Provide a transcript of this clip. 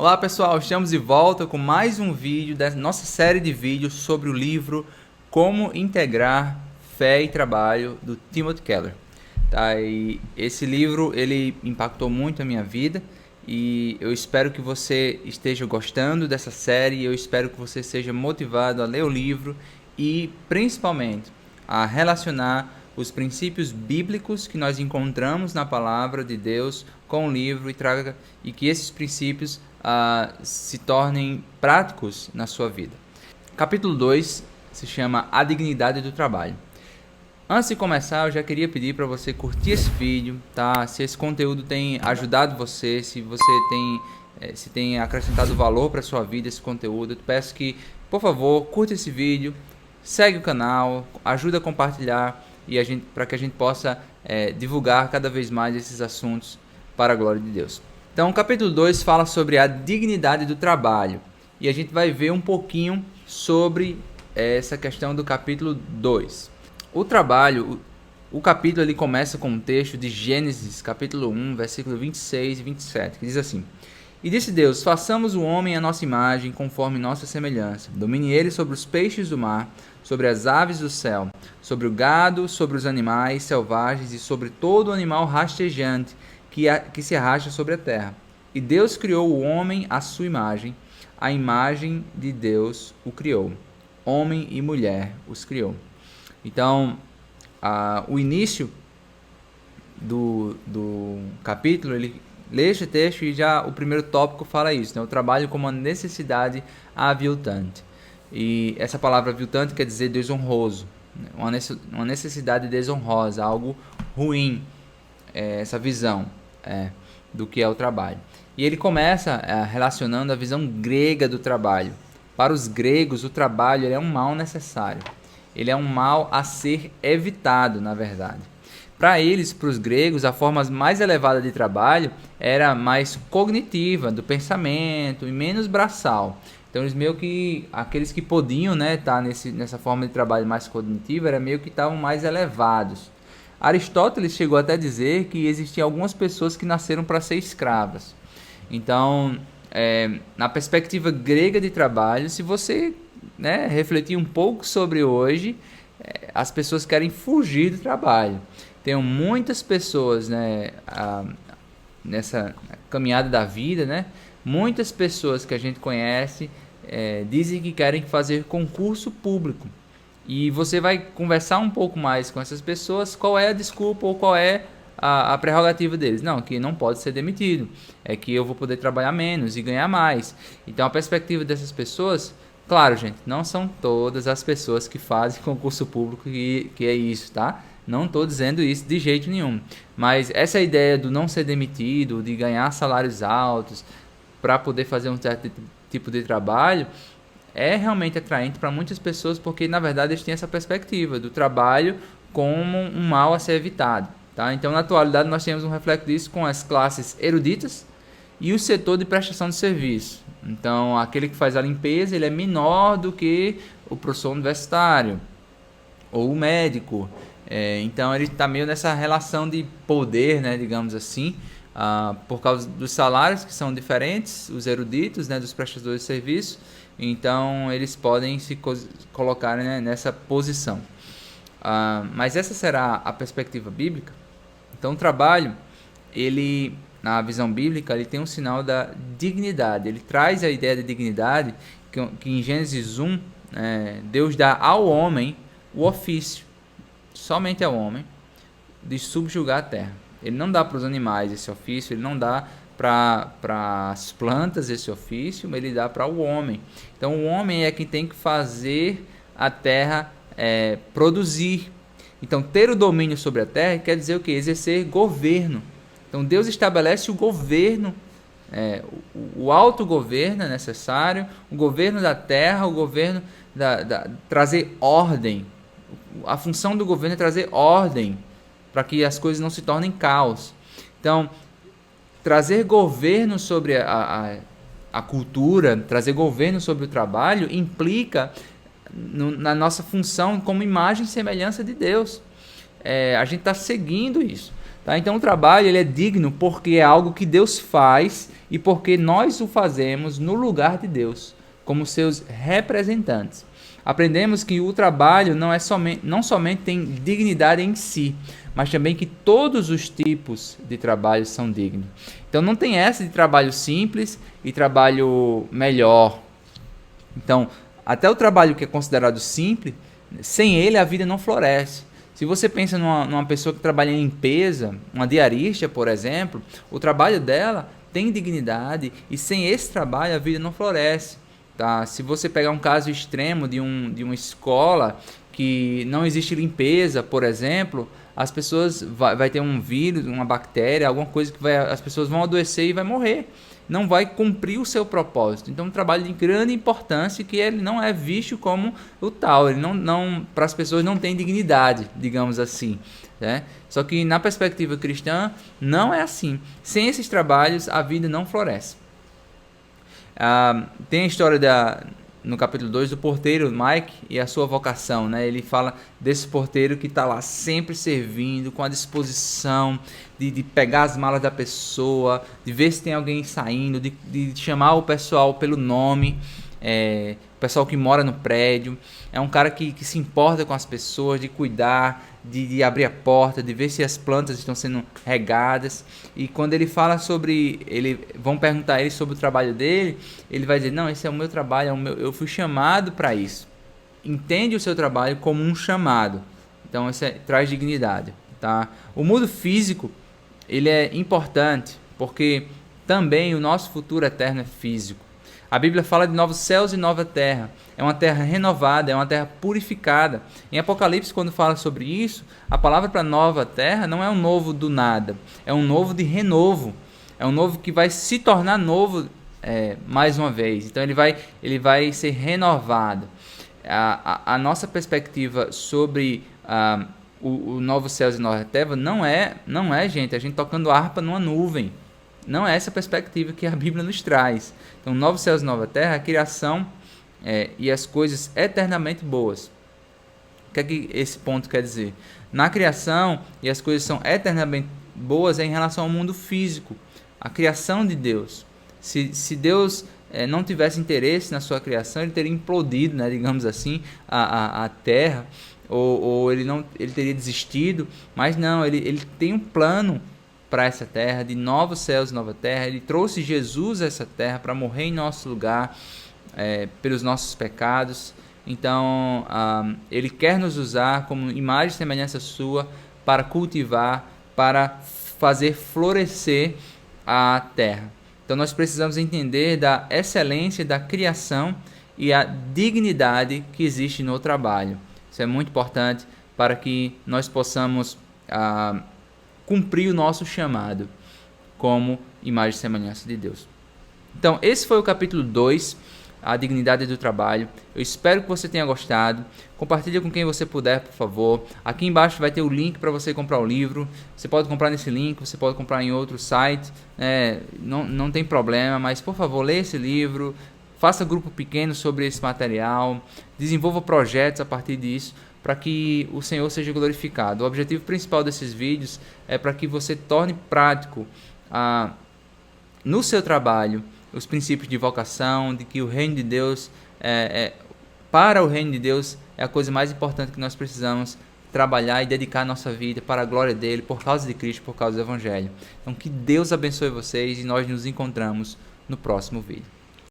Olá pessoal, estamos de volta com mais um vídeo da nossa série de vídeos sobre o livro Como Integrar Fé e Trabalho, do Timothy Keller. Tá? E esse livro ele impactou muito a minha vida e eu espero que você esteja gostando dessa série. Eu espero que você seja motivado a ler o livro e principalmente a relacionar os princípios bíblicos que nós encontramos na palavra de Deus com o livro e que esses princípios se tornem práticos na sua vida. Capítulo 2 se chama A Dignidade do Trabalho. Antes de começar, eu já queria pedir para você curtir esse vídeo, tá? Se esse conteúdo tem ajudado você, se você tem acrescentado valor para a sua vida esse conteúdo, eu te peço que, por favor, curta esse vídeo, segue o canal, ajuda a compartilhar para que a gente possa divulgar cada vez mais esses assuntos para a glória de Deus. Então, o capítulo 2 fala sobre a dignidade do trabalho. E a gente vai ver um pouquinho sobre essa questão do capítulo 2. O trabalho, o capítulo ele começa com um texto de Gênesis, capítulo 1, versículo 26 e 27, que diz assim: E disse Deus, façamos o homem à nossa imagem, conforme nossa semelhança. Domine ele sobre os peixes do mar, sobre as aves do céu, sobre o gado, sobre os animais selvagens e sobre todo animal rastejante que se arrasta sobre a terra. E Deus criou o homem à sua imagem, a imagem de Deus o criou. Homem e mulher os criou. Então, o início do capítulo, ele lê este texto e já o primeiro tópico fala isso, né? O trabalho como uma necessidade aviltante. E essa palavra aviltante quer dizer desonroso, né? Uma necessidade desonrosa, algo ruim, essa visão do que é o trabalho. E ele começa relacionando a visão grega do trabalho. Para os gregos, o trabalho ele é um mal necessário. Ele é um mal a ser evitado, na verdade. Para eles, para os gregos, a forma mais elevada de trabalho era mais cognitiva, do pensamento, e menos braçal. Então, eles meio que, aqueles que podiam estar nessa forma de trabalho mais cognitiva, era meio que estavam mais elevados. Aristóteles chegou até a dizer que existiam algumas pessoas que nasceram para ser escravas. Então, na perspectiva grega de trabalho, se você refletir um pouco sobre hoje, as pessoas querem fugir do trabalho. Tem muitas pessoas nessa caminhada da vida, muitas pessoas que a gente conhece dizem que querem fazer concurso público. E você vai conversar um pouco mais com essas pessoas, qual é a desculpa ou qual é a prerrogativa deles. Não, que não pode ser demitido, é que eu vou poder trabalhar menos e ganhar mais. Então a perspectiva dessas pessoas, claro gente, não são todas as pessoas que fazem concurso público que é isso, tá? Não estou dizendo isso de jeito nenhum, mas essa ideia do não ser demitido, de ganhar salários altos para poder fazer um certo tipo de trabalho, é realmente atraente para muitas pessoas, porque na verdade eles têm essa perspectiva do trabalho como um mal a ser evitado, tá? Então na atualidade nós temos um reflexo disso com as classes eruditas e o setor de prestação de serviço. Então aquele que faz a limpeza ele é menor do que o professor universitário ou o médico. Então ele está meio nessa relação de poder, digamos assim, por causa dos salários que são diferentes, os eruditos, dos prestadores de serviço. Então eles podem se colocar nessa posição. Mas essa será a perspectiva bíblica. Então o trabalho, ele, na visão bíblica, ele tem um sinal da dignidade. Ele traz a ideia de dignidade que em Gênesis 1, Deus dá ao homem o ofício, somente ao homem, de subjugar a terra. Ele não dá para os animais esse ofício, ele não dá para as plantas esse ofício, mas ele dá para o homem. Então o homem é quem tem que fazer a terra produzir. Então ter o domínio sobre a terra quer dizer o quê? Exercer governo. Então Deus estabelece o governo, o autogoverno é necessário, o governo da terra, o governo trazer ordem. A função do governo é trazer ordem para que as coisas não se tornem caos. Então trazer governo sobre a cultura, trazer governo sobre o trabalho, implica na nossa função como imagem e semelhança de Deus. A gente está seguindo isso. Tá? Então o trabalho ele é digno porque é algo que Deus faz e porque nós o fazemos no lugar de Deus, como seus representantes. Aprendemos que o trabalho não somente tem dignidade em si, mas também que todos os tipos de trabalho são dignos. Então não tem essa de trabalho simples e trabalho melhor. Então, até o trabalho que é considerado simples, sem ele a vida não floresce. Se você pensa numa pessoa que trabalha em limpeza, uma diarista, por exemplo, o trabalho dela tem dignidade e sem esse trabalho a vida não floresce. Tá? Se você pegar um caso extremo de uma escola que não existe limpeza, por exemplo, as pessoas vai ter um vírus, uma bactéria, alguma coisa que as pessoas vão adoecer e vai morrer. Não vai cumprir o seu propósito. Então, um trabalho de grande importância que ele não é visto como o tal. Ele não para as pessoas não tem dignidade, digamos assim. Né? Só que na perspectiva cristã, não é assim. Sem esses trabalhos, a vida não floresce. Tem a história no capítulo 2 do porteiro Mike e a sua vocação, né? Ele fala desse porteiro que está lá sempre servindo, com a disposição de pegar as malas da pessoa, de ver se tem alguém saindo, de chamar o pessoal pelo nome, o pessoal que mora no prédio. É um cara que se importa com as pessoas, de cuidar, de abrir a porta, de ver se as plantas estão sendo regadas. E quando ele fala vão perguntar a ele sobre o trabalho dele, ele vai dizer, não, esse é o meu trabalho, eu fui chamado para isso. Entende o seu trabalho como um chamado. Então isso traz dignidade. Tá? O mundo físico, ele é importante, porque também o nosso futuro eterno é físico. A Bíblia fala de novos céus e nova terra. É uma terra renovada, é uma terra purificada. Em Apocalipse, quando fala sobre isso, a palavra para nova terra não é um novo do nada. É um novo de renovo. É um novo que vai se tornar novo mais uma vez. Então ele vai ser renovado. A nossa perspectiva sobre o novo céus e nova terra não é, gente, a gente tocando harpa numa nuvem. Não é essa perspectiva que a Bíblia nos traz. Então, novos céus e nova terra, a criação e as coisas eternamente boas. O que é que esse ponto quer dizer? Na criação, e as coisas são eternamente boas em relação ao mundo físico. A criação de Deus. Se Deus não tivesse interesse na sua criação, ele teria implodido, né, digamos assim, a terra, ou ele teria desistido. Mas não, ele tem um plano para essa terra, de novos céus e nova terra. Ele trouxe Jesus a essa terra para morrer em nosso lugar, pelos nossos pecados. Então, ele quer nos usar como imagem e semelhança sua para cultivar, para fazer florescer a terra. Então, nós precisamos entender da excelência da criação e a dignidade que existe no trabalho. Isso é muito importante para que nós possamos cumprir o nosso chamado como imagem e semelhança de Deus. Então, esse foi o capítulo 2, a dignidade do trabalho. Eu espero que você tenha gostado. Compartilhe com quem você puder, por favor. Aqui embaixo vai ter o link para você comprar o livro. Você pode comprar nesse link, você pode comprar em outro site. Não tem problema, mas por favor, leia esse livro. Faça grupo pequeno sobre esse material. Desenvolva projetos a partir disso, para que o Senhor seja glorificado. O objetivo principal desses vídeos é para que você torne prático no seu trabalho os princípios de vocação, de que o reino de Deus, para o reino de Deus, é a coisa mais importante que nós precisamos trabalhar e dedicar a nossa vida para a glória dele, por causa de Cristo, por causa do Evangelho. Então, que Deus abençoe vocês e nós nos encontramos no próximo vídeo.